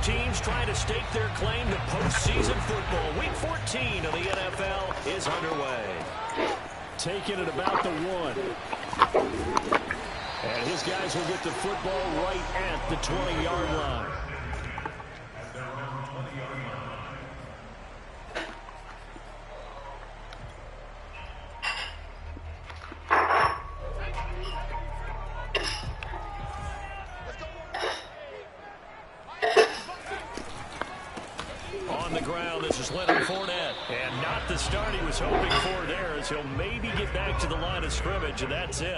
teams trying to stake their claim to postseason football. Week 14 of the NFL is underway. Taking it about the 1. And his guys will get the football right at the 20-yard line. On the ground, this is Leonard Fournette. And not the start he was hoping for there, as he'll maybe get back to the line of scrimmage, and that's it.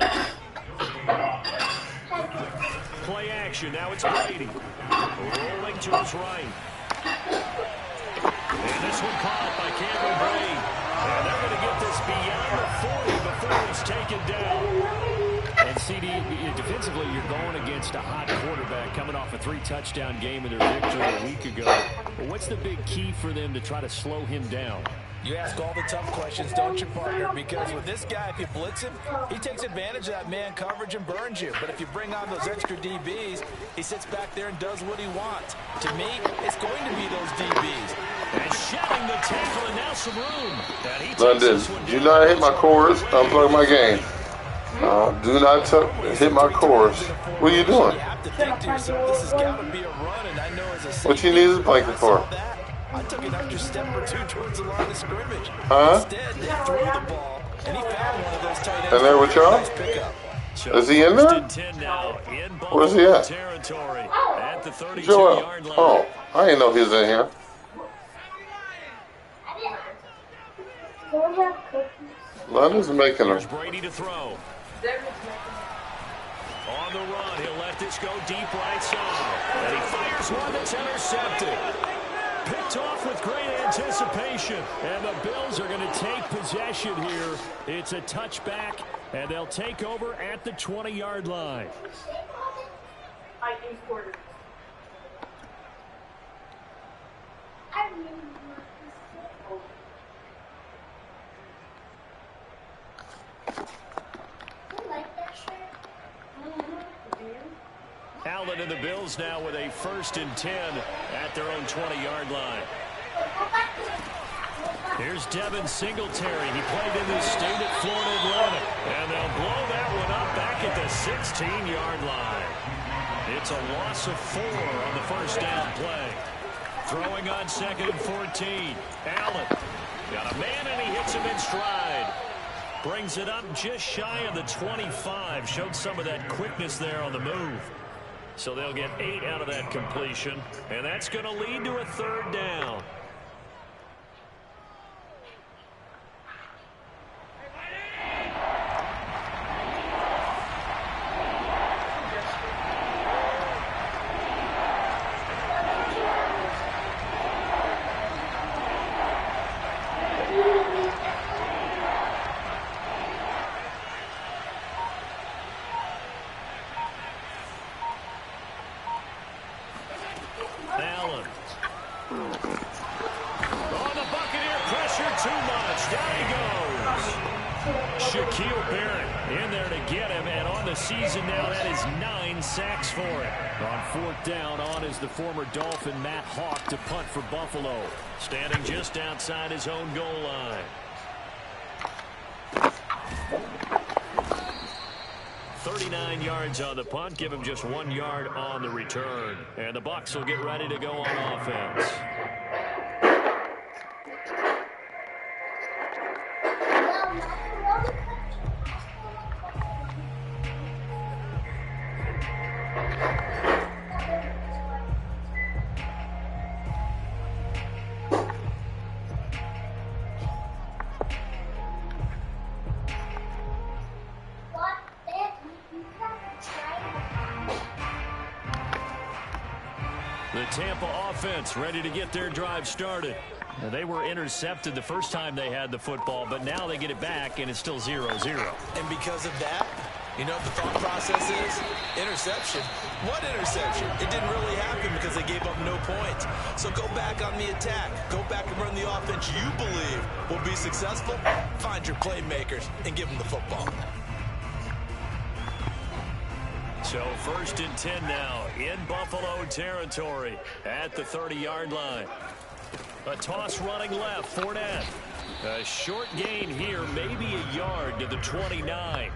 Play action. Now it's Brady. Rolling to his right. And this one caught by Cameron Brate. And they're going to get this beyond the 40 before he's taken down. And CD, defensively, you're going against a hot quarterback coming off a 3-touchdown game in their victory a week ago. But what's the big key for them to try to slow him down? You ask all the tough questions, don't you, partner? Because with this guy, if you blitz him, he takes advantage of that man coverage and burns you. But if you bring on those extra DBs, he sits back there and does what he wants. To me, it's going to be those DBs. And shedding the tackle, and now some room. London, do not hit my chorus. Unplug my game. Do not hit my chorus. What are you doing? You have to think to yourself, this has got to be a run, and I know as a what you need this blanket for? I took an extra step or two towards the line of scrimmage. Huh? Instead, they threw the ball, and he found one of those tight ends. And there with y'all? Is he in there? Where's he at? Joel. Oh, I didn't know he was in here. London's making her. Brady to throw. On the run, he'll let this go deep right side. And he fires one that's intercepted. Picked off with great anticipation. And the Bills are going to take possession here. It's a touchback, and they'll take over at the 20-yard line. Allen and the Bills now with a 1st and 10 at their own 20-yard line. Here's Devin Singletary. He played in this state at Florida Atlantic. And they'll blow that one up back at the 16-yard line. It's a loss of 4 on the 1st down play. Throwing on 2nd and 14. Allen got a man, and he hits him in stride. Brings it up just shy of the 25. Showed some of that quickness there on the move. So they'll get 8 out of that completion, and that's going to lead to a 3rd down. Allen. Oh, the Buccaneer pressure too much. Down he goes. Shaquille Barrett in there to get him, and on the season now, that is 9 sacks for him. On 4th down, on is the former Dolphin Matt Hawk to punt for Buffalo. Standing just outside his own goal line. 39 yards on the punt, give him just 1 yard on the return. And the Bucs will get ready to go on offense. The Tampa offense ready to get their drive started. Now, they were intercepted the first time they had the football, but now they get it back, and it's still 0-0. And because of that, you know what the thought process is? Interception. What interception? It didn't really happen because they gave up no points. So go back on the attack. Go back and run the offense you believe will be successful. Find your playmakers and give them the football. So 1st and 10 now in Buffalo territory at the 30-yard line. A toss running left, Fournette. A short gain here, maybe a yard to the 29.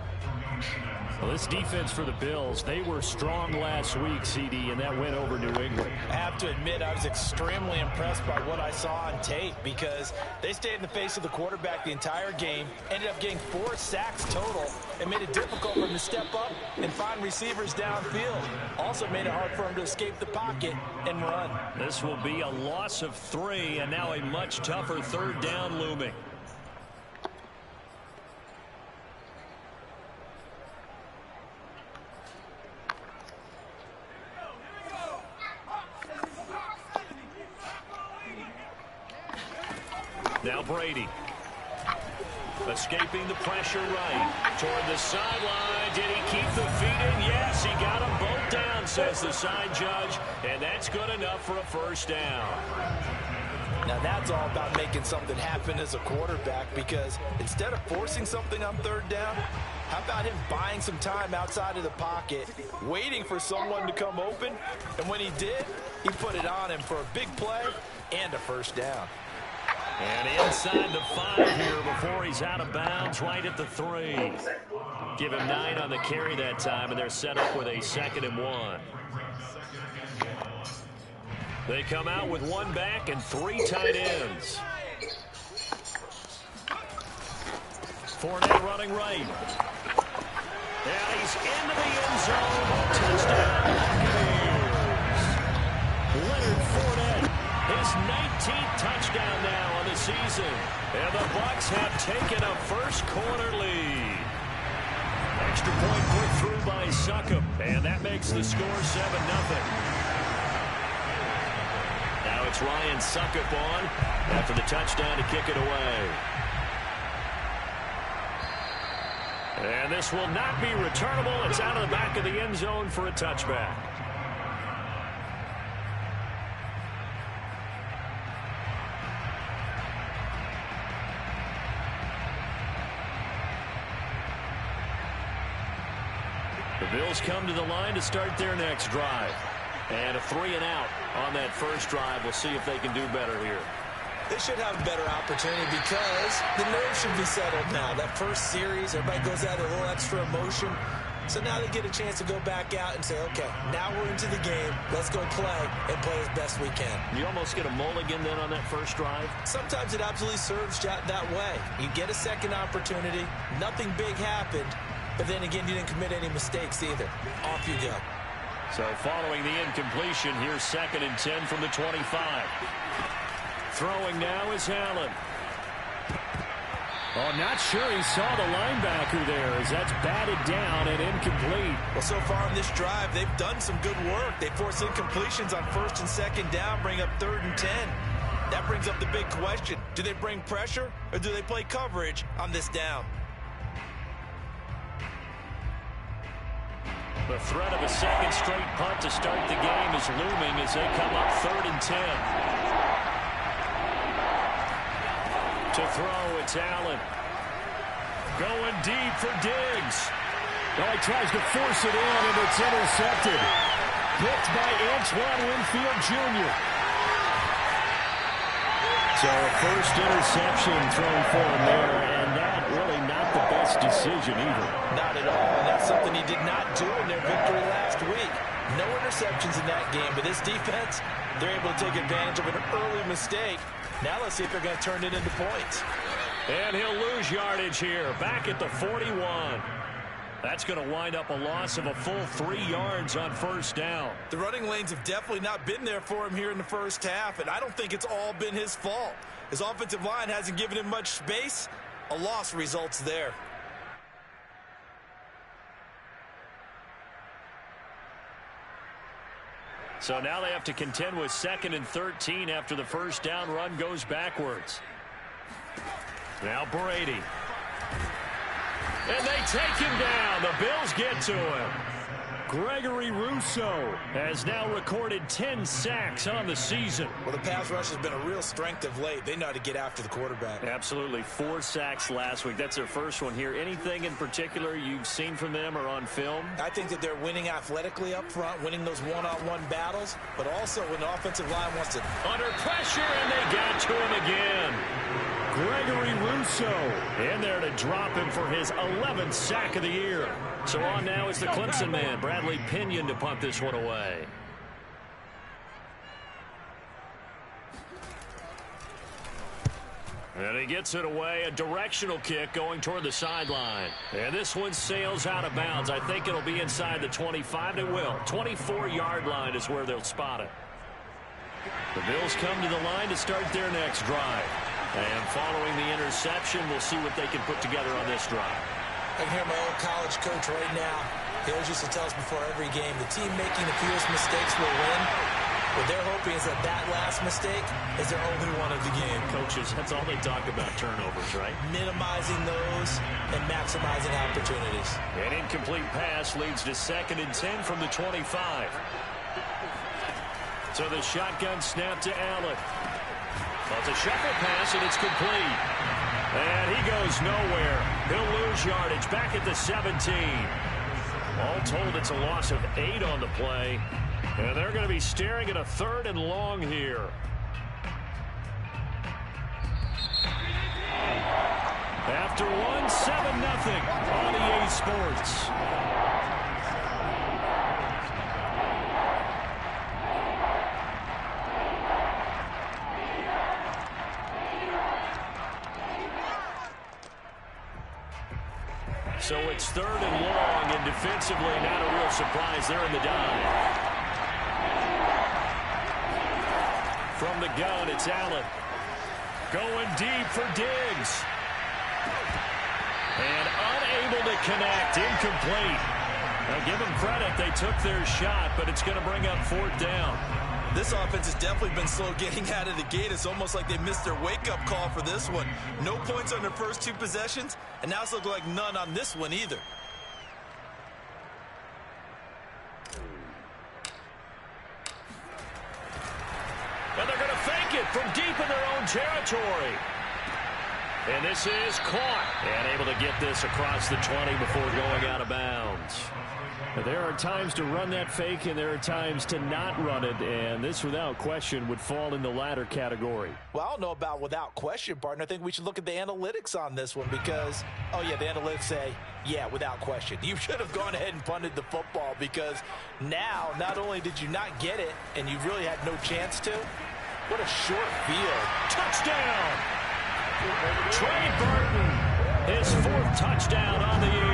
Well, this defense for the Bills, they were strong last week, CD, and that went over New England. I have to admit, I was extremely impressed by what I saw on tape because they stayed in the face of the quarterback the entire game, ended up getting 4 sacks total, and made it difficult for him to step up and find receivers downfield. Also made it hard for him to escape the pocket and run. This will be a loss of 3, and now a much tougher 3rd down looming. Now Brady. Escaping the pressure right. Toward the sideline. Did he keep the feet in? Yes, he got them both down, says the side judge. And that's good enough for a 1st down. Now that's all about making something happen as a quarterback, because instead of forcing something on 3rd down, how about him buying some time outside of the pocket, waiting for someone to come open, and when he did, he put it on him for a big play and a 1st down. And inside the 5 here before he's out of bounds, right at the 3. Give him 9 on the carry that time, and they're set up with a 2nd and 1. They come out with 1 back and 3 tight ends. Fournette running right. And he's into the end zone. Touchdown Buccaneers. Leonard Fournette, his 19th touchdown now on the season. And the Bucs have taken a first-quarter lead. Extra point put through by Succop, and that makes the score 7-0. Now it's Ryan Succop on after the touchdown to kick it away. And this will not be returnable. It's out of the back of the end zone for a touchback. The Bills come to the line to start their next drive. And a 3 and out on that first drive. We'll see if they can do better here. They should have a better opportunity because the nerves should be settled now. That first series, everybody goes out with a little extra emotion. So now they get a chance to go back out and say, okay, now we're into the game. Let's go play and play as best we can. You almost get a mulligan then on that first drive? Sometimes it absolutely serves that way. You get a second opportunity. Nothing big happened. But then again, you didn't commit any mistakes either. Off you go. So following the incompletion, here's 2nd and 10 from the 25. Throwing now is Allen. Oh, not sure he saw the linebacker there as that's batted down and incomplete. Well, so far in this drive, they've done some good work. They force incompletions on 1st and 2nd down, bring up 3rd and 10. That brings up the big question. Do they bring pressure or do they play coverage on this down? The threat of a second straight punt to start the game is looming as they come up 3rd and 10. To throw, it's Allen. Going deep for Diggs. Well, he tries to force it in, and it's intercepted. Picked by Antoine Winfield Jr. So a first interception thrown for him there, and that really not the best decision either. Not at all, and that's something he did not do in their victory last week. No interceptions in that game, but this defense, they're able to take advantage of an early mistake. Now let's see if they're going to turn it into points. And he'll lose yardage here, back at the 41. That's going to wind up a loss of a full 3 yards on 1st down. The running lanes have definitely not been there for him here in the first half, and I don't think it's all been his fault. His offensive line hasn't given him much space. A loss results there. So now they have to contend with 2nd and 13 after the first down run goes backwards. Now Brady. And they take him down. The Bills get to him. Gregory Rousseau has now recorded 10 sacks on the season. Well, the pass rush has been a real strength of late. They know how to get after the quarterback. Absolutely. 4 sacks last week. That's their first one here. Anything in particular you've seen from them or on film? I think that they're winning athletically up front, winning those one-on-one battles, but also when the offensive line wants to... Under pressure, and they got to him again. Gregory Rousseau in there to drop him for his 11th sack of the year. So on now is the Clemson man, Bradley Pinion, to punt this one away. And he gets it away, a directional kick going toward the sideline. And this one sails out of bounds. I think it'll be inside the 25. It will. 24-yard line is where they'll spot it. The Bills come to the line to start their next drive. And following the interception, we'll see what they can put together on this drive. I can hear my old college coach right now. He always used to tell us before every game, the team making the fewest mistakes will win. What they're hoping is that that last mistake is their only one of the game. Coaches, that's all they talk about, turnovers, right? Minimizing those and maximizing opportunities. An incomplete pass leads to 2nd and 10 from the 25. So the shotgun snap to Allen. Well, it's a shuffle pass, and it's complete. And he goes nowhere. He'll lose yardage back at the 17. All told, it's a loss of 8 on the play. And they're going to be staring at a 3rd and long here. After one, 7-0 on EA Sports. So it's 3rd and long, and defensively not a real surprise. They're in the dive. From the gun, it's Allen. Going deep for Diggs. And unable to connect, incomplete. Now give them credit, they took their shot, but it's going to bring up 4th down. This offense has definitely been slow getting out of the gate. It's almost like they missed their wake-up call for this one. No points on their first 2 possessions, and now it's looking like none on this one either. And they're going to fake it from deep in their own territory. And this is caught. And able to get this across the 20 before going out of bounds. There are times to run that fake, and there are times to not run it, and this, without question, would fall in the latter category. Well, I don't know about without question, partner. I think we should look at the analytics on this one because, oh, yeah, the analytics say, yeah, without question. You should have gone ahead and punted the football because now, not only did you not get it, and you really had no chance to, what a short field. Touchdown! Trey Burton, his 4th touchdown on the year.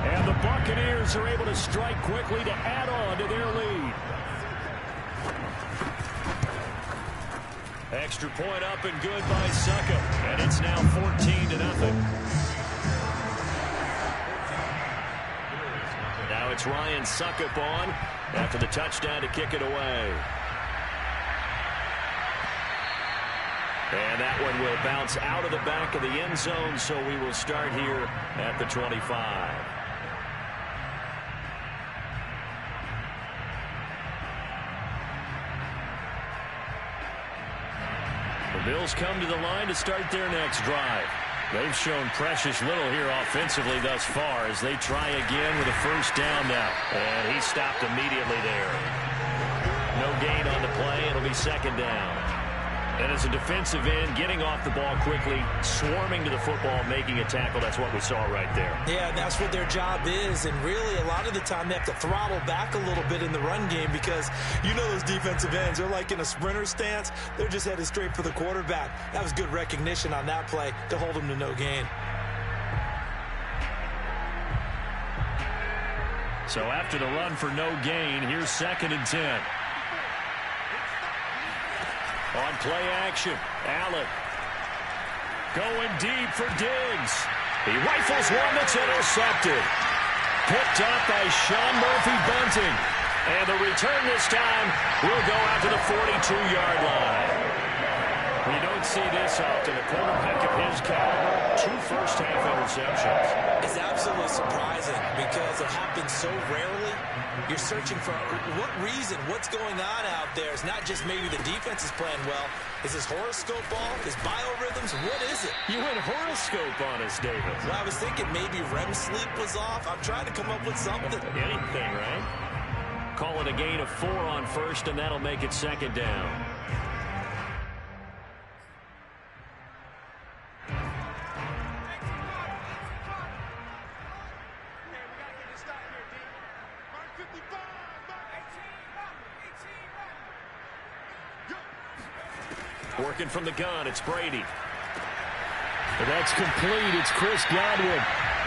And the Buccaneers are able to strike quickly to add on to their lead. Extra point up and good by Succop. And it's now 14-0. Now it's Ryan Succop on after the touchdown to kick it away. And that one will bounce out of the back of the end zone, so we will start here at the 25. The Bills come to the line to start their next drive. They've shown precious little here offensively thus far as they try again with a 1st down now. And he stopped immediately there. No gain on the play. It'll be 2nd down. And as a defensive end, getting off the ball quickly, swarming to the football, making a tackle, that's what we saw right there. Yeah, that's what their job is. And really, a lot of the time, they have to throttle back a little bit in the run game because you know those defensive ends, they're like in a sprinter stance. They're just headed straight for the quarterback. That was good recognition on that play to hold them to no gain. So after the run for no gain, here's 2nd and 10. On play action, Allen going deep for Diggs. He rifles one that's intercepted. Picked up by Sean Murphy-Bunting. And the return this time will go out to the 42-yard line. You don't see this often. A quarterback of his caliber 2 first-half interceptions. It's absolutely surprising because it happens so rarely. You're searching for what reason, what's going on out there. It's not just maybe the defense is playing well. Is this horoscope ball? Is biorhythms? What is it? You went horoscope on us, David. Well, I was thinking maybe REM sleep was off. I'm trying to come up with something. Anything, right? Call it a gain of 4 on first, and that'll make it second down. Working from the gun, it's Brady. And that's complete. It's Chris Godwin.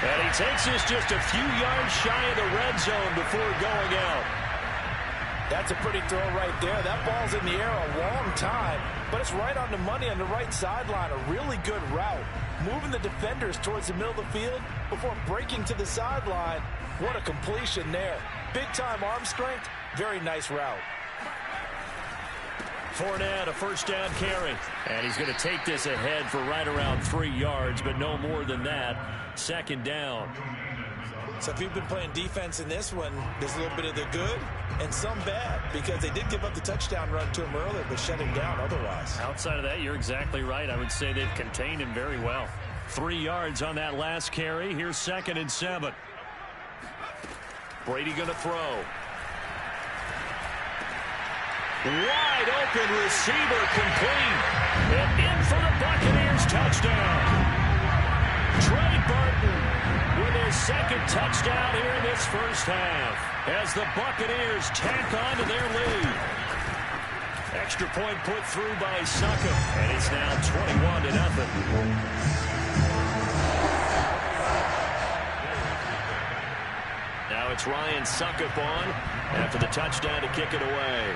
And he takes us just a few yards shy of the red zone before going out. That's a pretty throw right there. That ball's in the air a long time, but it's right on the money on the right sideline. A really good route. Moving the defenders towards the middle of the field before breaking to the sideline. What a completion there. Big-time arm strength. Very nice route. Fournette, a first down carry. And he's going to take this ahead for right around 3 yards, but no more than that. Second down. So if you've been playing defense in this one, there's a little bit of the good and some bad, because they did give up the touchdown run to him earlier, but shut him down otherwise. Outside of that, you're exactly right. I would say they've contained him very well. 3 yards on that last carry. Here's 2nd and 7. Brady going to throw. Wide open receiver, complete. And in for the Buccaneers touchdown. Trey Burton with his 2nd touchdown here in this first half, as the Buccaneers tack on to their lead. Extra point put through by Succop, and it's now 21-0. Now it's Ryan Succop on after the touchdown to kick it away.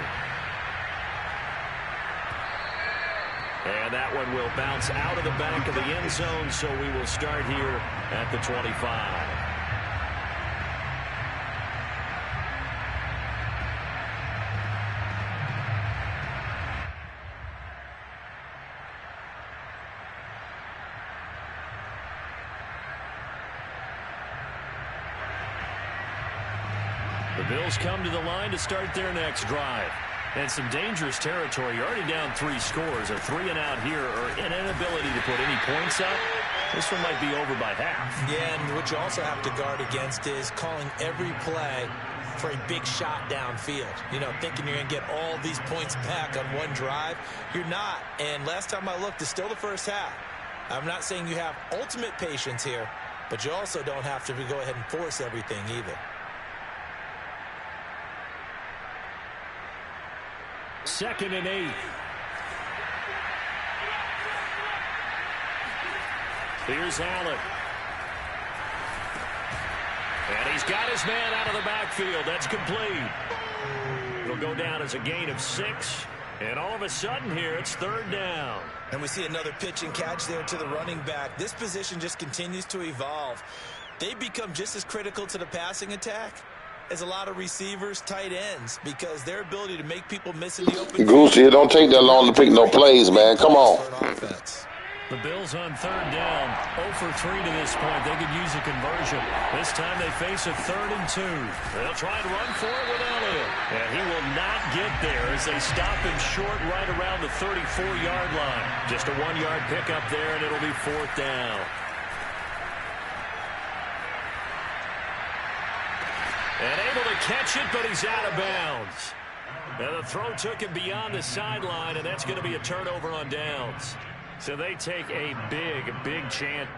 And that one will bounce out of the back of the end zone, so we will start here at the 25. The Bills come to the line to start their next drive. And some dangerous territory. You're already down 3 scores. A 3 and out here, or an inability to put any points up. This one might be over by half. Yeah, and what you also have to guard against is calling every play for a big shot downfield. You know, thinking you're going to get all these points back on one drive. You're not. And last time I looked, it's still the first half. I'm not saying you have ultimate patience here, but you also don't have to go ahead and force everything either. 2nd and 8. Here's Allen. And he's got his man out of the backfield. That's complete. It'll go down as a gain of 6. And all of a sudden here, it's 3rd down. And we see another pitch and catch there to the running back. This position just continues to evolve. They become just as critical to the passing attack as a lot of receivers, tight ends, because their ability to make people miss in the open. Goosey, it don't take that long to pick no plays, man. Come on. The Bills on 3rd down, 0 for 3 to this point. They could use a conversion. This time they face a 3rd and 2. They'll try to run for it with Elliott. And he will not get there as they stop him short right around the 34-yard line. Just a 1-yard pickup there, and it'll be 4th down. And able to catch it, but he's out of bounds. Now the throw took him beyond the sideline, and that's going to be a turnover on downs. So they take a big chance.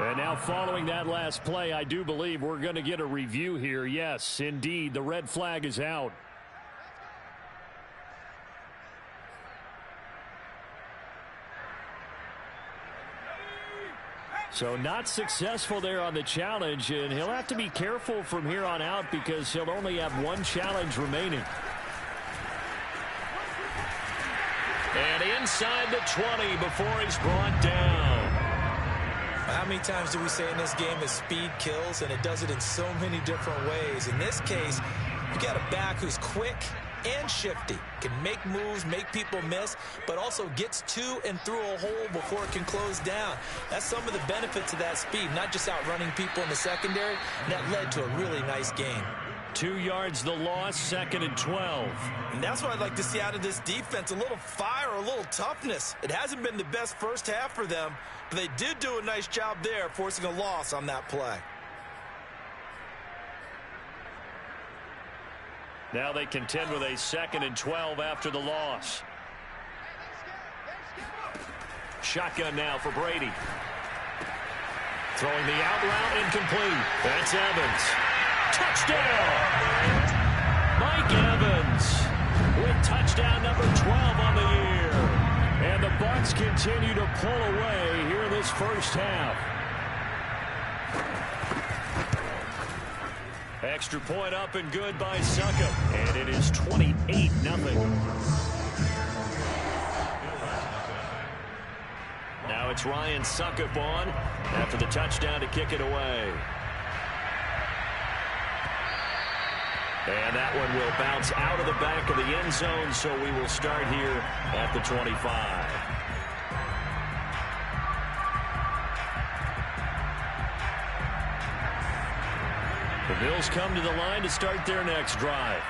And now following that last play, I do believe we're going to get a review here. Yes, indeed, the red flag is out. So not successful there on the challenge, and he'll have to be careful from here on out because he'll only have 1 challenge remaining. And inside the 20 before he's brought down. How many times do we say in this game that speed kills, and it does it in so many different ways? In this case, you got a back who's quick, and shifty. Can make moves, make people miss, but also gets to and through a hole before it can close down. That's some of the benefits of that speed, not just outrunning people in the secondary, and that led to a really nice gain. 2 yards the loss, 2nd and 12. And that's what I'd like to see out of this defense, a little fire, a little toughness. It hasn't been the best first half for them, but they did do a nice job there, forcing a loss on that play. Now they contend with a 2nd and 12 after the loss. Shotgun now for Brady. Throwing the out route, incomplete. That's Evans. Touchdown! Mike Evans with touchdown number 12 on the year. And the Bucs continue to pull away here in this first half. Extra point up and good by Succop. And it is 28-0. Now it's Ryan Succop on after the touchdown to kick it away. And that one will bounce out of the back of the end zone, so we will start here at the 25. The Bills come to the line to start their next drive.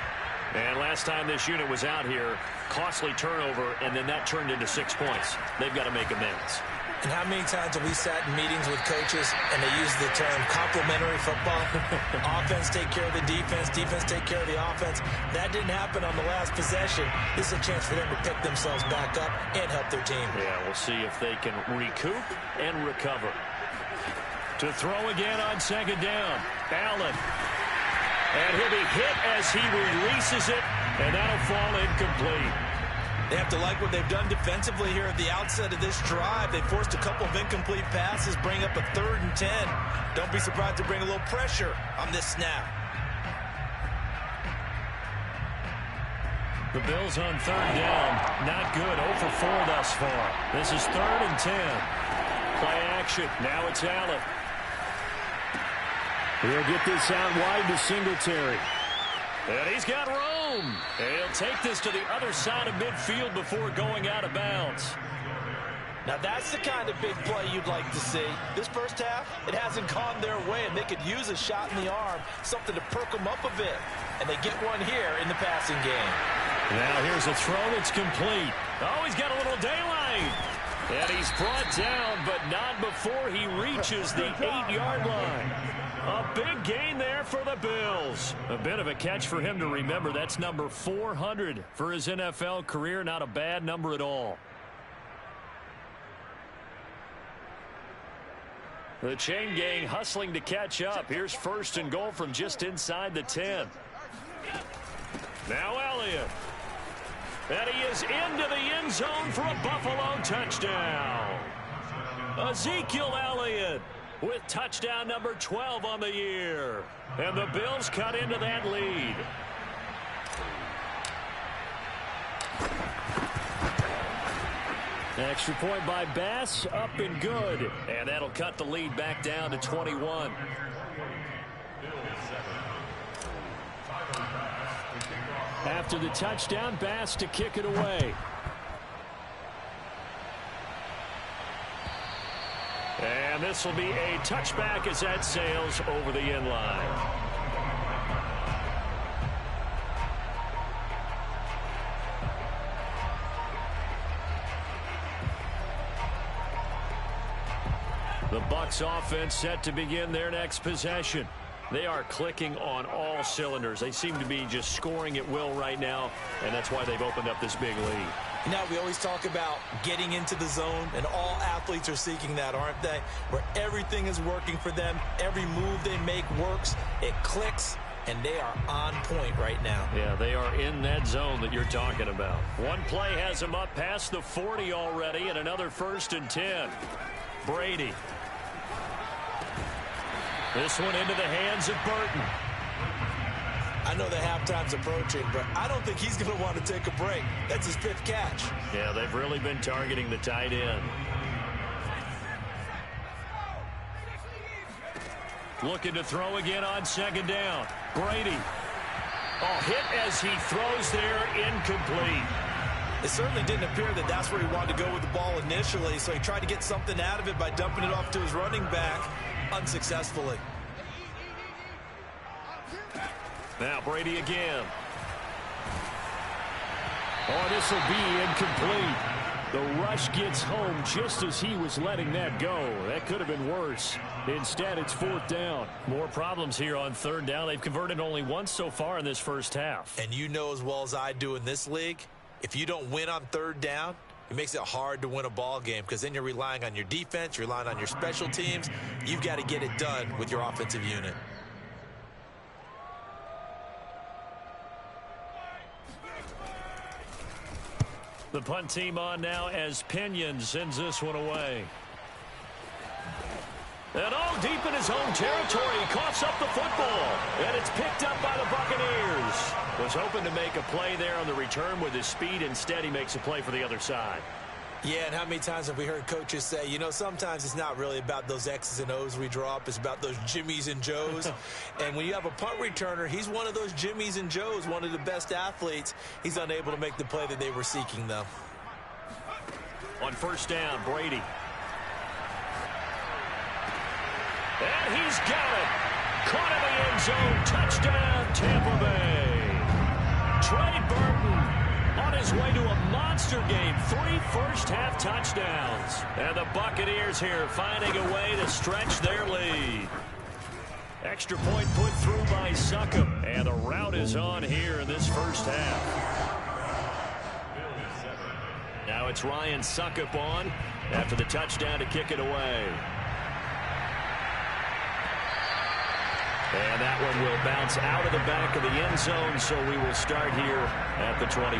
And last time this unit was out here, costly turnover, and then that turned into 6 points. They've got to make amends. And how many times have we sat in meetings with coaches and they use the term complementary football? Offense take care of the defense, defense take care of the offense. That didn't happen on the last possession. This is a chance for them to pick themselves back up and help their team. Yeah, we'll see if they can recoup and recover. To throw again on 2nd down. Allen. And he'll be hit as he releases it, and that'll fall incomplete. They have to like what they've done defensively here at the outset of this drive. They forced a couple of incomplete passes, bring up a 3rd and 10. Don't be surprised to bring a little pressure on this snap. The Bills on 3rd down. Not good. 0 for 4 thus far. This is 3rd and 10. Play action. Now it's Allen. He'll get this out wide to Singletary. And he's got room. And he'll take this to the other side of midfield before going out of bounds. Now that's the kind of big play you'd like to see. This first half, it hasn't gone their way, and they could use a shot in the arm, something to perk them up a bit. And they get one here in the passing game. Now here's a throw that's complete. Oh, he's got a little daylight. And he's brought down, but not before he reaches the 8-yard line. A big gain there for the Bills. A bit of a catch for him to remember. That's number 400 for his NFL career. Not a bad number at all. The chain gang hustling to catch up. Here's 1st and goal from just inside the 10. Now Elliott. And he is into the end zone for a Buffalo touchdown. Ezekiel Elliott with touchdown number 12 on the year. And the Bills cut into that lead. Extra point by Bass, up and good. And that'll cut the lead back down to 21. After the touchdown, Bass to kick it away. And this will be a touchback as that sails over the end line. The Bucs offense set to begin their next possession. They are clicking on all cylinders. They seem to be just scoring at will right now, and that's why they've opened up this big lead. You know, we always talk about getting into the zone, and all athletes are seeking that, aren't they? Where everything is working for them, every move they make works, it clicks, and they are on point right now. Yeah, they are in that zone that you're talking about. One play has them up past the 40 already, and another 1st and 10. Brady. This one into the hands of Burton. I know the halftime's approaching, but I don't think he's going to want to take a break. That's his 5th catch. Yeah, they've really been targeting the tight end. Looking to throw again on 2nd down. Brady. Oh, hit as he throws there, incomplete. It certainly didn't appear that that's where he wanted to go with the ball initially, so he tried to get something out of it by dumping it off to his running back unsuccessfully. Now Brady again. Oh, this will be incomplete. The rush gets home just as he was letting that go. That could have been worse. Instead, it's 4th down. More problems here on 3rd down. They've converted only once so far in this first half. And you know as well as I do in this league, if you don't win on 3rd down, it makes it hard to win a ball game because then you're relying on your defense, you're relying on your special teams. You've got to get it done with your offensive unit. The punt team on now as Pinion sends this one away. And all deep in his own territory, he coughs up the football. And it's picked up by the Buccaneers. Was hoping to make a play there on the return with his speed. Instead, he makes a play for the other side. Yeah, and how many times have we heard coaches say, you know, sometimes it's not really about those X's and O's we draw up. It's about those Jimmies and Joes. And when you have a punt returner, he's one of those Jimmies and Joes, one of the best athletes. He's unable to make the play that they were seeking, though. On 1st down, Brady. And he's got it. Caught in the end zone. Touchdown, Tampa Bay. Trey Burton on his way to a monster game. 3 first-half touchdowns. And the Buccaneers here finding a way to stretch their lead. Extra point put through by Succop. And the route is on here in this first half. Now it's Ryan Succop on after the touchdown to kick it away. And that one will bounce out of the back of the end zone, so we will start here at the 25.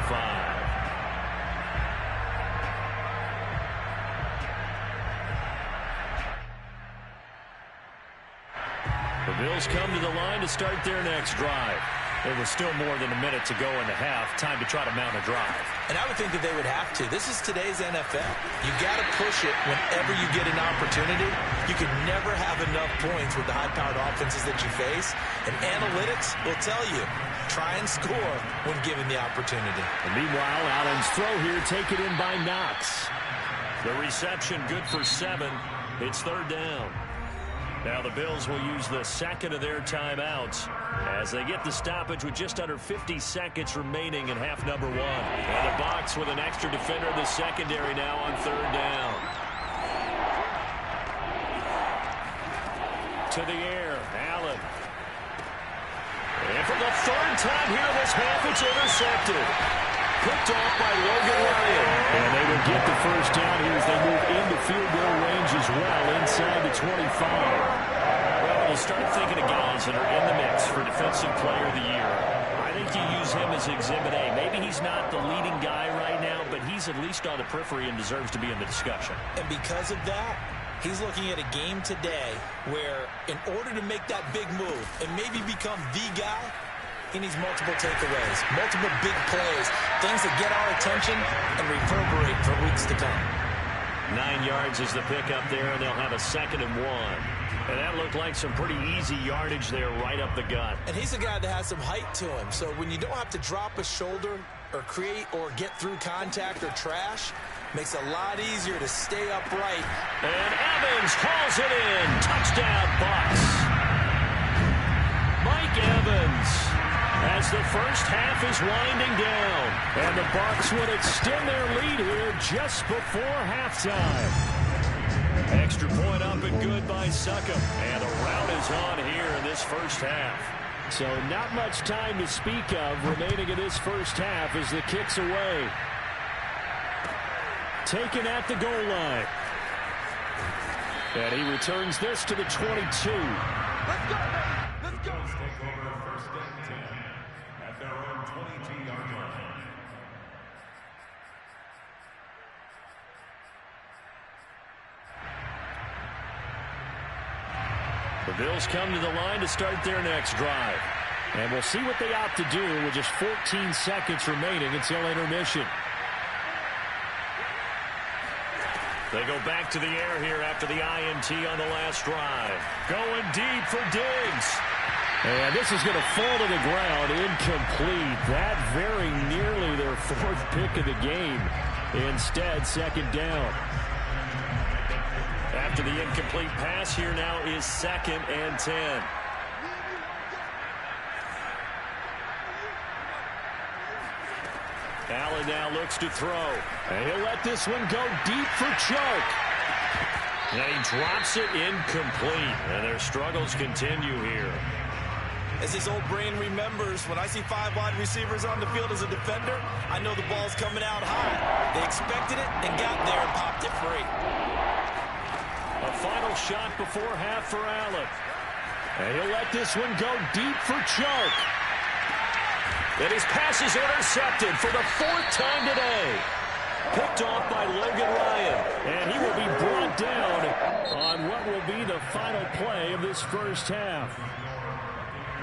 The Bills come to the line to start their next drive. There was still more than a minute to go in the half. Time to try to mount a drive. And I would think that they would have to. This is today's NFL. You got to push it whenever you get an opportunity. You can never have enough points with the high-powered offenses that you face. And analytics will tell you, try and score when given the opportunity. And meanwhile, Allen's throw here taken in by Knox. The reception good for 7. It's 3rd down. Now the Bills will use the second of their timeouts as they get the stoppage with just under 50 seconds remaining in half number 1. And the box with an extra defender in the secondary now on 3rd down. To the air, Allen. And for the 3rd time here this half, it's intercepted. Picked off by Logan Ryan. And they will get the first down here as they move into field goal range as well inside the 25. Well, when you start thinking of guys that are in the mix for Defensive Player of the Year, I think you use him as Exhibit A. Maybe he's not the leading guy right now, but he's at least on the periphery and deserves to be in the discussion. And because of that, he's looking at a game today where in order to make that big move and maybe become the guy, he needs multiple takeaways, multiple big plays, things that get our attention and reverberate for weeks to come. 9 yards is the pickup there, and they'll have a 2nd and 1. And that looked like some pretty easy yardage there right up the gut. And he's a guy that has some height to him, so when you don't have to drop a shoulder or create or get through contact or trash, makes it a lot easier to stay upright. And Evans hauls it in. Touchdown, Bucs. Mike Evans. As the first half is winding down. And the Bucs would extend their lead here just before halftime. Extra point up and good by Succop. And the route is on here in this first half. So not much time to speak of remaining in this first half as the kick's away. Taken at the goal line. And he returns this to the 22. Let's go, let's go. Take over first and 10 at their own 22-yard line. The Bills come to the line to start their next drive. And we'll see what they opt to do with just 14 seconds remaining until intermission. They go back to the air here after the INT on the last drive. Going deep for Diggs. And this is going to fall to the ground, incomplete. That very nearly their 4th pick of the game. Instead, second down. After the incomplete pass, here now is 2nd and 10. Allen now looks to throw. And he'll let this one go deep for Chark. And he drops it incomplete. And their struggles continue here. As his old brain remembers, when I see 5 wide receivers on the field as a defender, I know the ball's coming out high. They expected it and got there and popped it free. A final shot before half for Allen. And he'll let this one go deep for Chark. And his pass is intercepted for the 4th time today. Picked off by Logan Ryan. And he will be brought down on what will be the final play of this first half.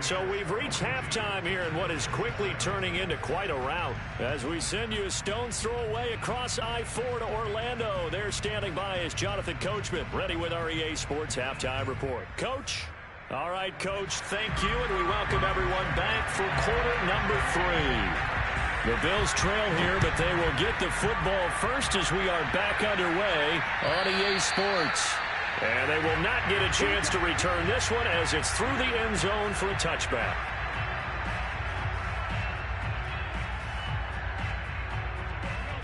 So we've reached halftime here in what is quickly turning into quite a rout. As we send you a stone's throw away across I-4 to Orlando. There standing by is Jonathan Coachman, ready with our EA Sports Halftime Report. Coach? All right, Coach, thank you, and we welcome everyone back for quarter number 3. The Bills trail here, but they will get the football first as we are back underway on EA Sports. And they will not get a chance to return this one as it's through the end zone for a touchback.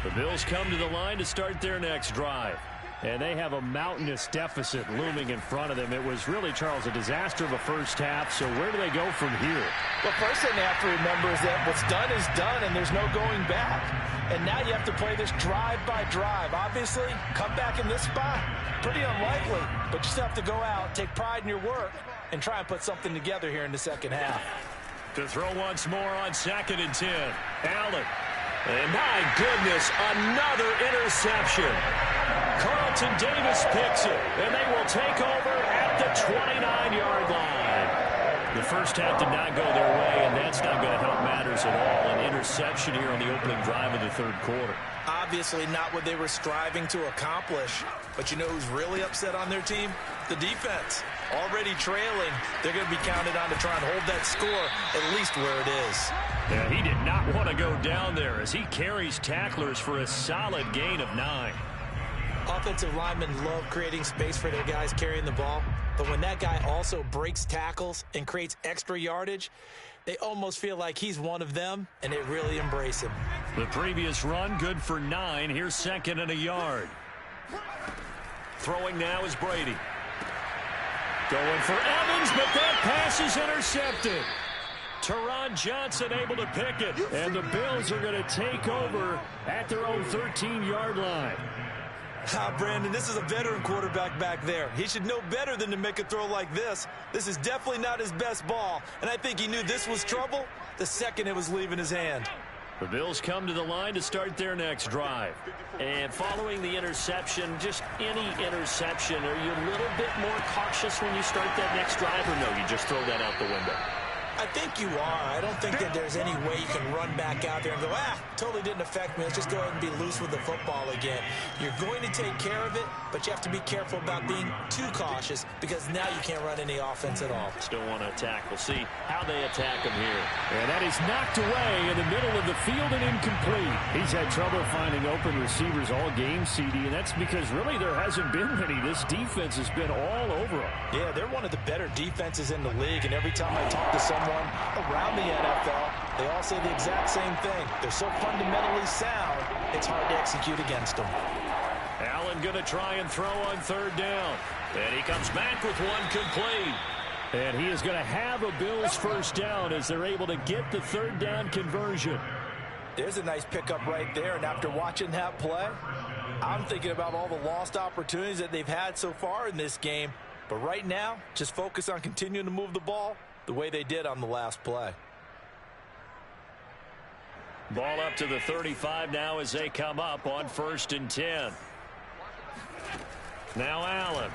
The Bills come to the line to start their next drive. And they have a mountainous deficit looming in front of them. It was really, Charles, a disaster of a first half. So where do they go from here? Well, first thing they have to remember is that what's done is done, and there's no going back. And now you have to play this drive by drive. Obviously, come back in this spot, pretty unlikely. But you still have to go out, take pride in your work, and try and put something together here in the second half. To throw once more on 2nd and 10. Allen. And my goodness, another interception. Carlton Davis picks it, and they will take over at the 29-yard line. The first half did not go their way, and that's not going to help matters at all. An interception here on the opening drive of the 3rd quarter. Obviously not what they were striving to accomplish. But you know who's really upset on their team? The defense. Already trailing, they're going to be counted on to try and hold that score at least where it is. Yeah, he did not want to go down there as he carries tacklers for a solid gain of 9. Offensive linemen love creating space for their guys carrying the ball. But when that guy also breaks tackles and creates extra yardage, they almost feel like he's one of them, and they really embrace him. The previous run, good for 9. Here's 2nd and a yard. Throwing now is Brady. Going for Evans, but that pass is intercepted. Teron Johnson able to pick it. And the Bills are going to take over at their own 13-yard line. Brandon, this is a veteran quarterback back there. He should know better than to make a throw like this. This is definitely not his best ball, and I think he knew this was trouble the second it was leaving his hand. The Bills come to the line to start their next drive. And following the interception, just any interception, are you a little bit more cautious when you start that next drive, or no, you just throw that out the window? I think you are. I don't think that there's any way you can run back out there and go, totally didn't affect me. Let's just go ahead and be loose with the football again. You're going to take care of it, but you have to be careful about being too cautious because now you can't run any offense at all. Still want to attack. We'll see how they attack him here. And that is knocked away in the middle of the field and incomplete. He's had trouble finding open receivers all game, CD, and that's because really there hasn't been many. This defense has been all over them. Yeah, they're one of the better defenses in the league, and every time I talk to someone around the NFL, they all say the exact same thing. They're so fundamentally sound, it's hard to execute against them. Allen going to try and throw on 3rd down. And he comes back with one complete. And he is going to have a Bills first down as they're able to get the 3rd down conversion. There's a nice pickup right there, and after watching that play, I'm thinking about all the lost opportunities that they've had so far in this game. But right now, just focus on continuing to move the ball the way they did on the last play. Ball up to the 35 now as they come up on 1st and 10. Now Allen.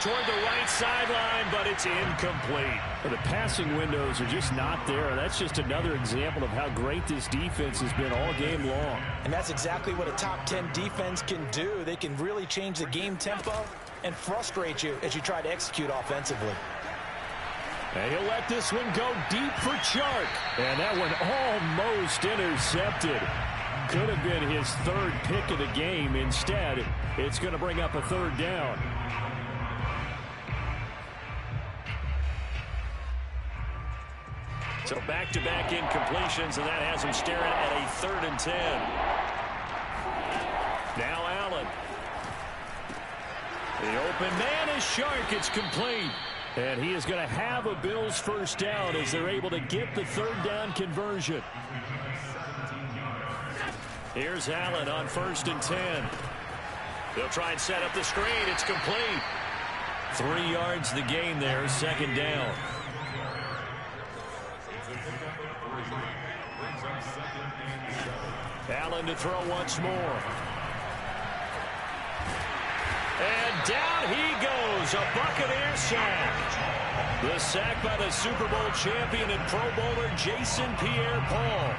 Toward the right sideline, but it's incomplete. The passing windows are just not there. That's just another example of how great this defense has been all game long. And that's exactly what a top 10 defense can do. They can really change the game tempo and frustrate you as you try to execute offensively. And he'll let this one go deep for Chark. And that one almost intercepted. Could have been his third pick of the game. Instead, it's going to bring up a third down. So back-to-back incompletions, and that has him staring at a 3rd and 10. Now Allen. The open man is Chark. It's complete. And he is going to have a Bills first down as they're able to get the 3rd down conversion. Here's Allen on 1st and 10. They'll try and set up the screen. It's complete. 3 yards the gain there, 2nd down. Allen to throw once more. And down he goes. A Buccaneer sack. The sack by the Super Bowl champion and Pro Bowler Jason Pierre-Paul.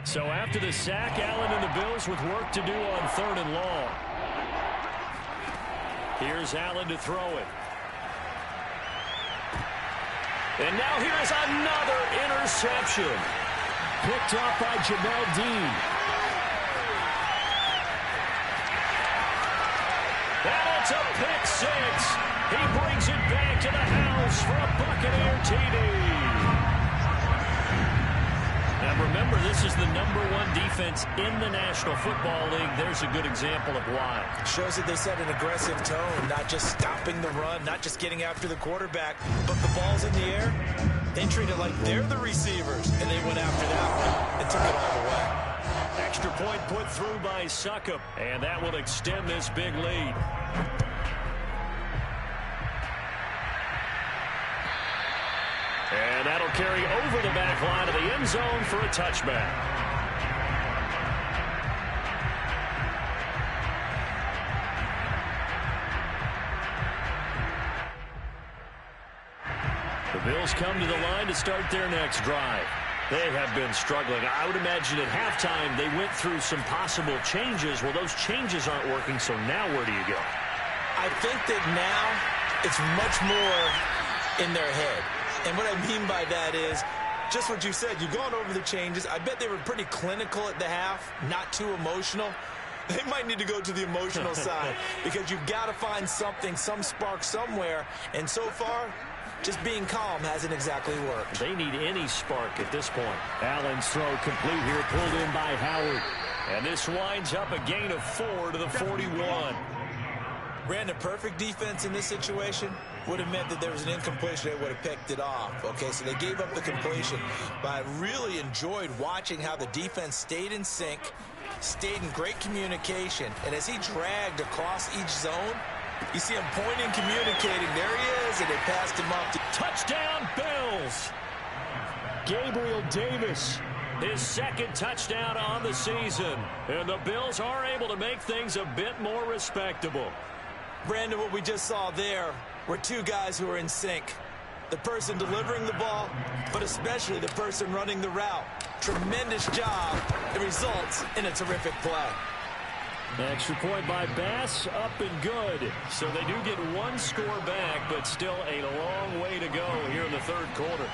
So after the sack, Allen and the Bills with work to do on 3rd and long. Here's Allen to throw it. And now here's another interception. Picked up by Jamel Dean. And it's a pick 6. He brings it back to the house for a Buccaneer TD. Now remember, this is the #1 defense in the National Football League. There's a good example of why. Shows that they set an aggressive tone, not just stopping the run, not just getting after the quarterback, but the ball's in the air. They treat it like they're the receivers, and they went after that one and took it all the way. Extra point put through by Succop, and that will extend this big lead. And that'll carry over the back line of the end zone for a touchback. The Bills come to the line to start their next drive. They have been struggling. I would imagine at halftime they went through some possible changes. Well, those changes aren't working, so now where do you go? I think that now it's much more in their head. And what I mean by that is just what you said. You've gone over the changes. I bet they were pretty clinical at the half, not too emotional. They might need to go to the emotional side because you've got to find something, some spark somewhere. And so far, just being calm hasn't exactly worked. They need any spark at this point. Allen's throw complete here, pulled in by Howard. And this winds up a gain of 4 to the 41. Brandon, perfect defense in this situation would have meant that there was an incompletion. They would have picked it off. Okay, so they gave up the completion. But I really enjoyed watching how the defense stayed in sync, stayed in great communication. And as he dragged across each zone, you see him pointing, communicating. There he is, and they passed him up. Touchdown, Bills! Gabriel Davis, his 2nd touchdown on the season. And the Bills are able to make things a bit more respectable. Brandon, what we just saw there were two guys who are in sync. The person delivering the ball, but especially the person running the route. Tremendous job. It results in a terrific play. Extra point by Bass, up and good. So they do get 1 score back, but still a long way to go here in the 3rd quarter.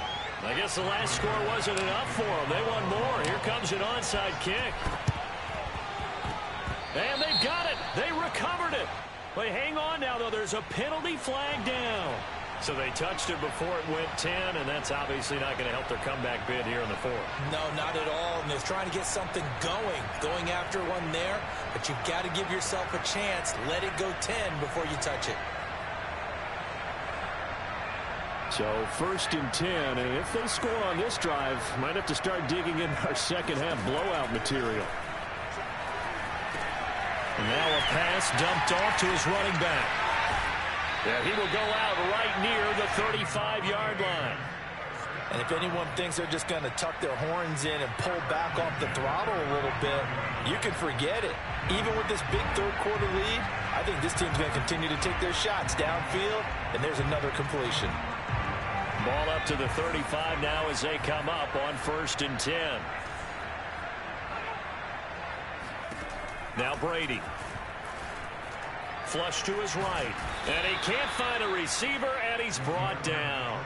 I guess the last score wasn't enough for them. They want more. Here comes an onside kick. And they've got it. They recovered it. But hang on now, though. There's a penalty flag down. So they touched it before it went 10, and that's obviously not going to help their comeback bid here in the 4th. No, not at all. And they're trying to get something going after one there. But you've got to give yourself a chance. Let it go 10 before you touch it. So 1st and 10, and if they score on this drive, might have to start digging in our second half blowout material. And now a pass dumped off to his running back. And he will go out right near the 35-yard line. And if anyone thinks they're just going to tuck their horns in and pull back off the throttle a little bit, you can forget it. Even with this big third-quarter lead, I think this team's going to continue to take their shots downfield, and there's another completion. Ball up to the 35 now as they come up on 1st and 10. Now Brady. Flush to his right. And he can't find a receiver, and he's brought down.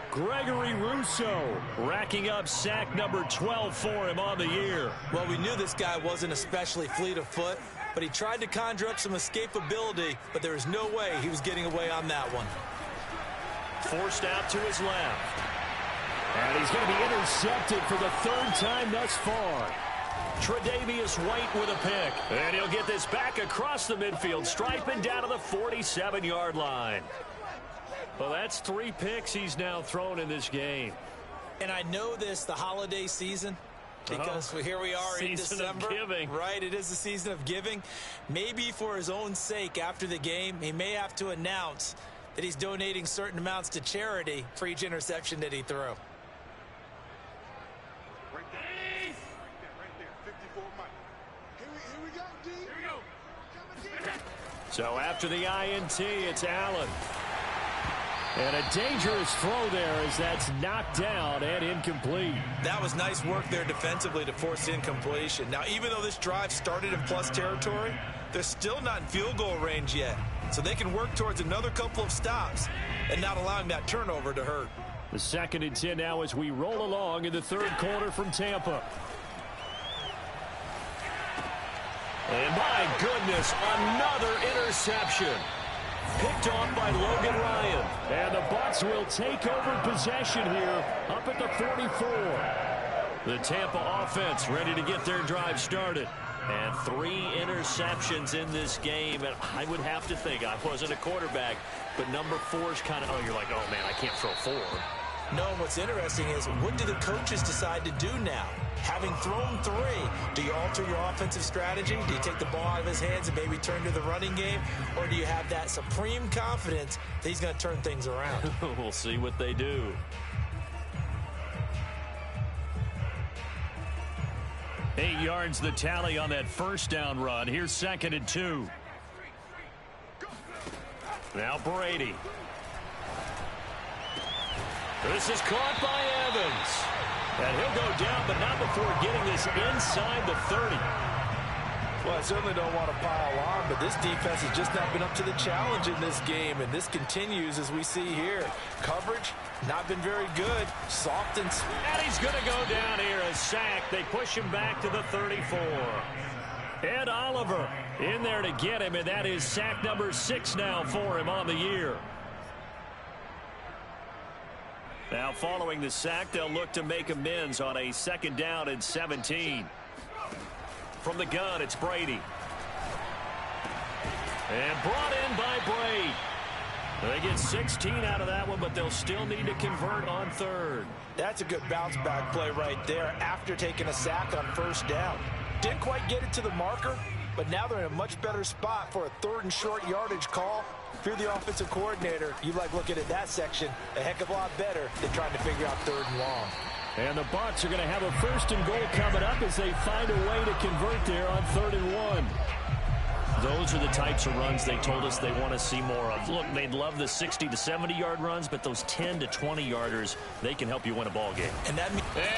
Gregory Rousseau racking up sack number 12 for him on the year. Well, we knew this guy wasn't especially fleet of foot, but he tried to conjure up some escapability, but there was no way he was getting away on that one. Forced out to his left. And he's going to be intercepted for the 3rd time thus far. Tre'Davious White with a pick. And he'll get this back across the midfield stripe and down to the 47-yard line. Well, that's 3 picks he's now thrown in this game. And I know this, the holiday season, because here we are in December. Season of giving. Right, it is the season of giving. Maybe for his own sake after the game, he may have to announce that he's donating certain amounts to charity for each interception that he threw. So after the INT, it's Allen. And a dangerous throw there as that's knocked down and incomplete. That was nice work there defensively to force incompletion. Now, even though this drive started in plus territory, they're still not in field goal range yet. So they can work towards another couple of stops and not allowing that turnover to hurt. The 2nd and 10 now as we roll along in the 3rd quarter from Tampa. And my goodness, another interception. Picked off by Logan Ryan. And the Bucs will take over possession here up at the 44. The Tampa offense ready to get their drive started. And 3 interceptions in this game. And I would have to think, I wasn't a quarterback, but number 4 is kind of, oh, you're like, oh, man, I can't throw 4. No, what's interesting is what do the coaches decide to do now? Having thrown 3, do you alter your offensive strategy? Do you take the ball out of his hands and maybe turn to the running game? Or do you have that supreme confidence that he's going to turn things around? We'll see what they do. 8 yards the tally on that 1st down run. Here's 2nd and 2. Now Brady. This is caught by Evans. And he'll go down, but not before getting this inside the 30. Well, I certainly don't want to pile on, but this defense has just not been up to the challenge in this game, and this continues as we see here. Coverage, not been very good. Soft and he's going to go down here, a sack. They push him back to the 34. Ed Oliver in there to get him, and that is sack number 6 now for him on the year. Now following the sack, they'll look to make amends on a 2nd down and 17. From the gun, it's Brady. And brought in by Brady. They get 16 out of that one, but they'll still need to convert on 3rd. That's a good bounce back play right there after taking a sack on 1st down. Didn't quite get it to the marker, but now they're in a much better spot for a 3rd and short yardage call. If you're the offensive coordinator, you like looking at that section a heck of a lot better than trying to figure out 3rd and long. And the Bucs are going to have a 1st and goal coming up as they find a way to convert there on 3rd and 1. Those are the types of runs they told us they want to see more of. Look, they'd love the 60 to 70-yard runs, but those 10 to 20-yarders, they can help you win a ball game. And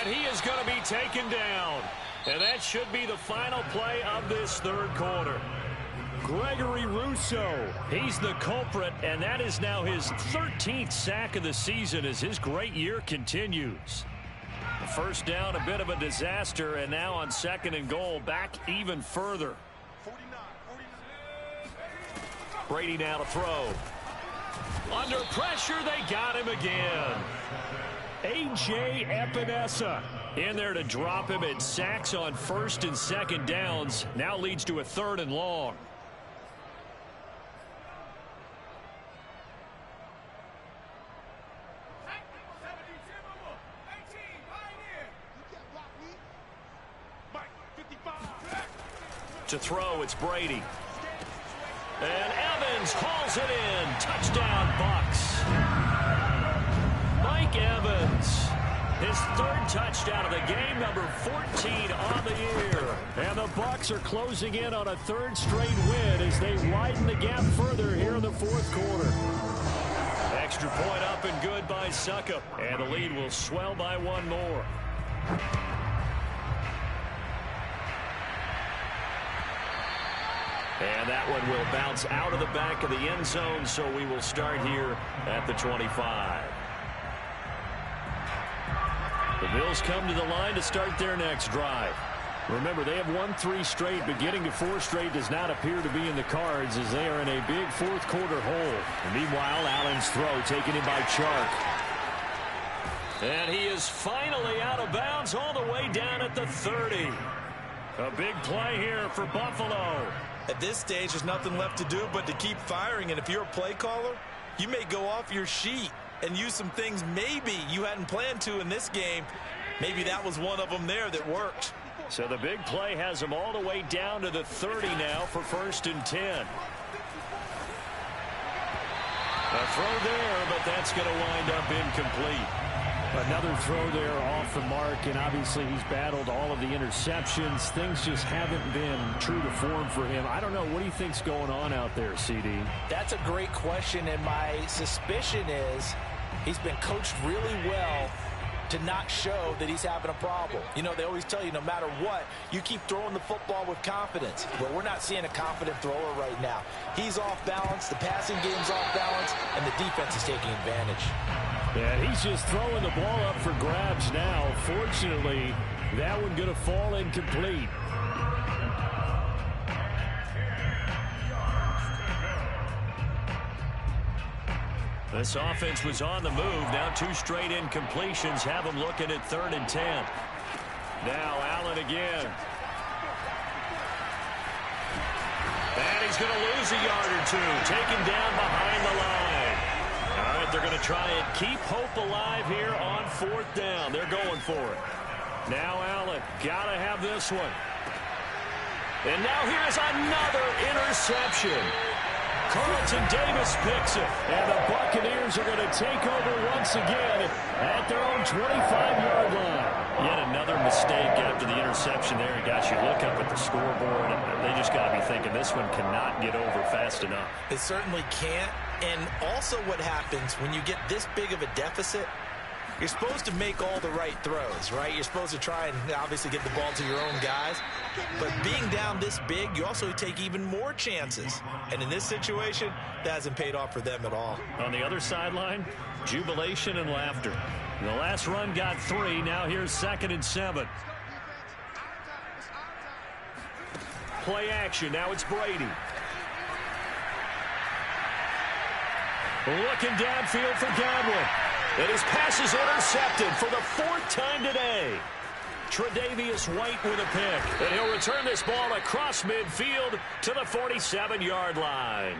he is going to be taken down. And that should be the final play of this 3rd quarter. Gregory Rousseau, he's the culprit, and that is now his 13th sack of the season as his great year continues. The 1st down, a bit of a disaster, and now on 2nd and goal, back even further. Brady now to throw. Under pressure, they got him again. A.J. Epinesa in there to drop him, and sacks on 1st and 2nd downs. Now leads to a 3rd and long. To throw, it's Brady. And Evans hauls it in. Touchdown, Bucs. Mike Evans His third touchdown of the game, number 14 on the year. And the Bucs are closing in on a third straight win as they widen the gap further here in the fourth quarter. Extra point up and good by Suckup. And the lead will swell by one more. And that one will bounce out of the back of the end zone, so we will start here at the 25. The Bills come to the line to start their next drive. Remember, they have won 3 straight, but getting to 4 straight does not appear to be in the cards as they are in a big fourth quarter hole. And meanwhile, Allen's throw taken in by Chark. And he is finally out of bounds all the way down at the 30. A big play here for Buffalo. At this stage, there's nothing left to do but to keep firing. And if you're a play caller, you may go off your sheet and use some things maybe you hadn't planned to in this game. Maybe that was one of them there that worked. So the big play has them all the way down to the 30 now for 1st and 10. A throw there, but that's going to wind up incomplete. Another throw there off the mark, and obviously he's battled all of the interceptions. Things just haven't been true to form for him. I don't know. What do you think's going on out there, CD? That's a great question, and my suspicion is he's been coached really well to not show that he's having a problem. You know, they always tell you no matter what, you keep throwing the football with confidence. But we're not seeing a confident thrower right now. He's off balance, the passing game's off balance, and the defense is taking advantage. And he's just throwing the ball up for grabs now. Fortunately, that one going to fall incomplete. This offense was on the move. Now 2 straight incompletions have them looking at 3rd and 10. Now Allen again. And he's going to lose a yard or 2. Taken down behind the line. All right, they're going to try and keep hope alive here on 4th down. They're going for it. Now Allen, got to have this one. And now here's another interception. Carlton Davis picks it, and the Buccaneers are going to take over once again at their own 25-yard line. Yet another mistake after the interception there. It got you look up at the scoreboard, and they just got to be thinking this one cannot get over fast enough. It certainly can't. And also what happens when you get this big of a deficit, you're supposed to make all the right throws, right? You're supposed to try and obviously get the ball to your own guys. But being down this big, you also take even more chances. And in this situation, that hasn't paid off for them at all. On the other sideline, jubilation and laughter. The last run got 3. Now here's 2nd and 7. Play action. Now it's Brady. Looking downfield for Godwin. And his pass is intercepted for the 4th time today. Tre'Davious White with a pick. And he'll return this ball across midfield to the 47-yard line.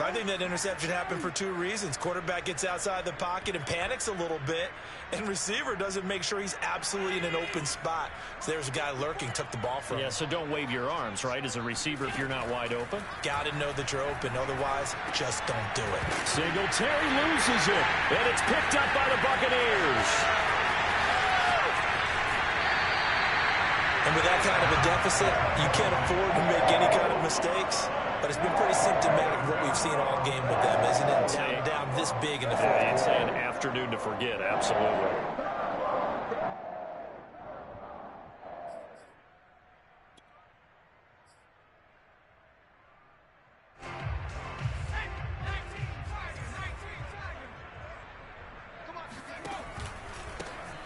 I think that interception happened for 2 reasons. Quarterback gets outside the pocket and panics a little bit, and receiver doesn't make sure he's absolutely in an open spot. So there's a guy lurking, took the ball from him. Yeah, so don't wave your arms, right, as a receiver if you're not wide open. Got to know that you're open. Otherwise, just don't do it. Singletary loses it, and it's picked up by the Buccaneers. And with that kind of a deficit, you can't afford to make any kind of mistakes. But it's been pretty symptomatic of what we've seen all game with them, isn't it? Down this big in the fourth. I'd say an afternoon to forget, absolutely.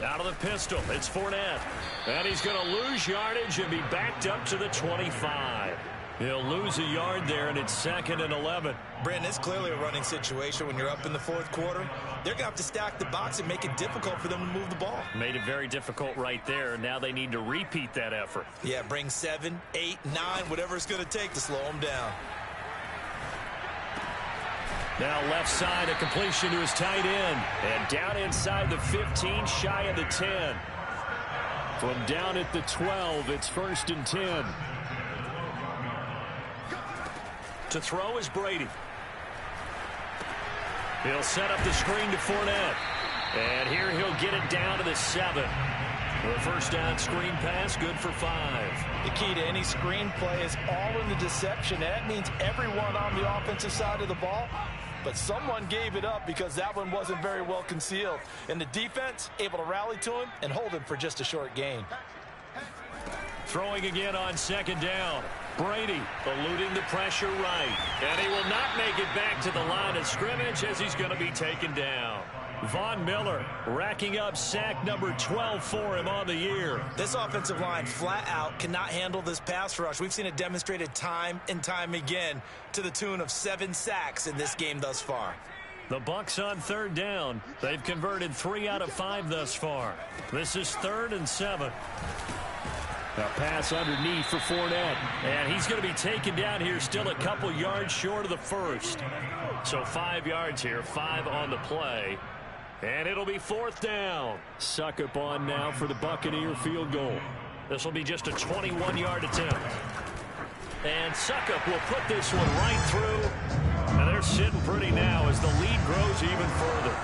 Out of the pistol, it's Fournette. And he's going to lose yardage and be backed up to the 25. He'll lose a yard there, and it's 2nd and 11. Brandon, it's clearly a running situation when you're up in the fourth quarter. They're going to have to stack the box and make it difficult for them to move the ball. Made it very difficult right there. Now they need to repeat that effort. Yeah, bring 7, 8, 9, whatever it's going to take to slow them down. Now left side, a completion to his tight end. And down inside the 15, shy of the 10. From down at the 12, it's 1st and 10. To throw is Brady. He'll set up the screen to Fournette. And here he'll get it down to the 7. The first down screen pass, good for 5. The key to any screen play is all in the deception. That means everyone on the offensive side of the ball. But someone gave it up because that one wasn't very well concealed. And the defense able to rally to him and hold him for just a short gain. Throwing again on second down. Brady eluding the pressure right. And he will not make it back to the line of scrimmage as he's going to be taken down. Von Miller racking up sack number 12 for him on the year. This offensive line flat out cannot handle this pass rush. We've seen it demonstrated time and time again to the tune of 7 sacks in this game thus far. The Bucs on third down. They've converted 3 out of 5 thus far. This is 3rd and 7. A pass underneath for Fournette. And he's going to be taken down here still a couple yards short of the first. So 5 yards here, 5 on the play. And it'll be 4th down. Succop on now for the Buccaneer field goal. This will be just a 21-yard attempt. And Succop will put this one right through. And they're sitting pretty now as the lead grows even further.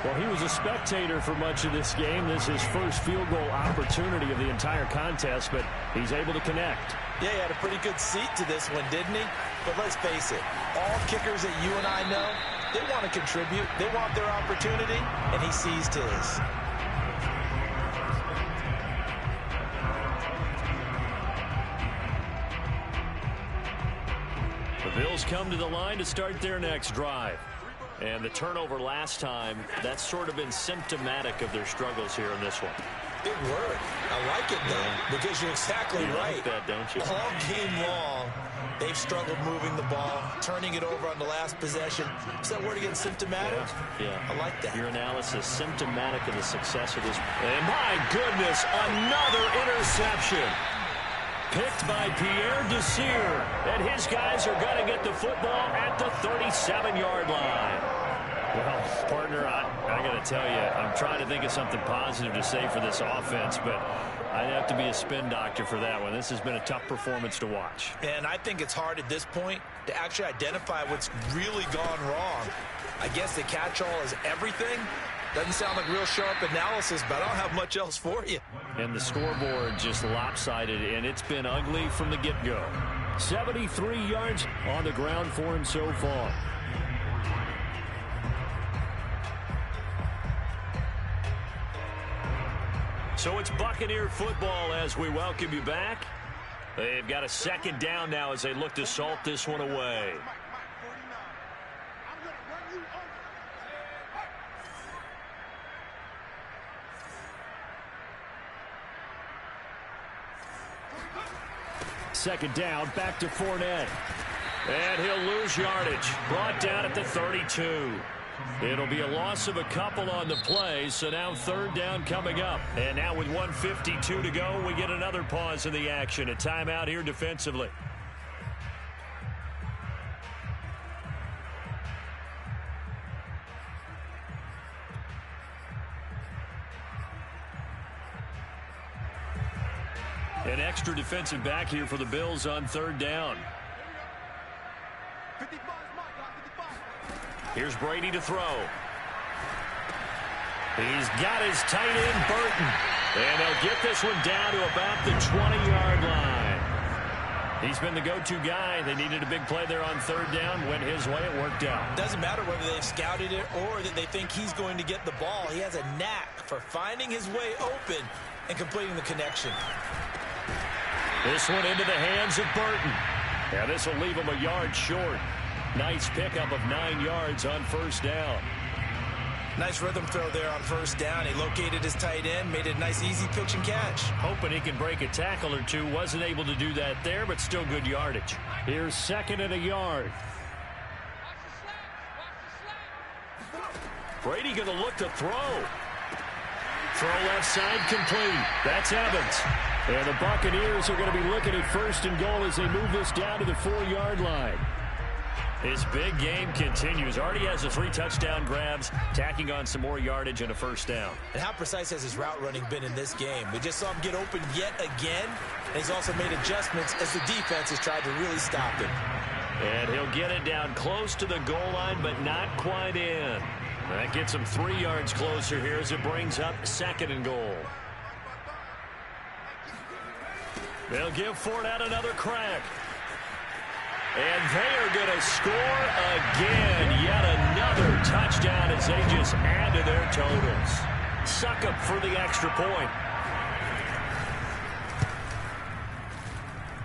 Well, he was a spectator for much of this game. This is his first field goal opportunity of the entire contest, but he's able to connect. Yeah, he had a pretty good seat to this one, didn't he? But let's face it, all kickers that you and I know, they want to contribute. They want their opportunity, and he seized his. The Bills come to the line to start their next drive. And the turnover last time, that's sort of been symptomatic of their struggles here in this one. Big word. I like it, though, because you're exactly right. Like that, don't you? All game long, they've struggled moving the ball, turning it over on the last possession. Is that word again, symptomatic? Yeah. I like that. Your analysis, symptomatic of the success of this. And my goodness, another interception. Picked by Pierre Desir. And his guys are going to get the football at the 37-yard line. Well, partner, I got to tell you, I'm trying to think of something positive to say for this offense, but I'd have to be a spin doctor for that one. This has been a tough performance to watch. And I think it's hard at this point to actually identify what's really gone wrong. I guess the catch-all is everything. Doesn't sound like real sharp analysis, but I don't have much else for you. And the scoreboard just lopsided, and it's been ugly from the get-go. 73 yards on the ground for him so far. So it's Buccaneer football as we welcome you back. They've got a second down now as they look to salt this one away. Second down, back to Fournette. And he'll lose yardage. Brought down at the 32. It'll be a loss of a couple on the play, so now third down coming up. And now with 1:52 to go, we get another pause in the action. A timeout here defensively. An extra defensive back here for the Bills on third down. Here's Brady to throw. He's got his tight end, Burton. And they'll get this one down to about the 20-yard line. He's been the go-to guy. They needed a big play there on third down. Went his way. It worked out. Doesn't matter whether they've scouted it or that they think he's going to get the ball. He has a knack for finding his way open and completing the connection. This one into the hands of Burton. Yeah, this will leave him a yard short. Nice pickup of 9 yards on first down. Nice rhythm throw there on first down. He located his tight end, made it a nice easy pitch and catch. Hoping he can break a tackle or two. Wasn't able to do that there, but still good yardage. Here's second and a yard. Brady going to look to throw. Throw left side complete. That's Evans. And the Buccaneers are going to be looking at first and goal as they move this down to the 4-yard line. His big game continues. Already has the 3 touchdown grabs, tacking on some more yardage and a first down. And how precise has his route running been in this game? We just saw him get open yet again, and he's also made adjustments as the defense has tried to really stop him. And he'll get it down close to the goal line, but not quite in. That gets him 3 yards closer here as it brings up 2nd and goal. They'll give Fournette another crack. And they are going to score again. Yet another touchdown as they just add to their totals. Succop for the extra point.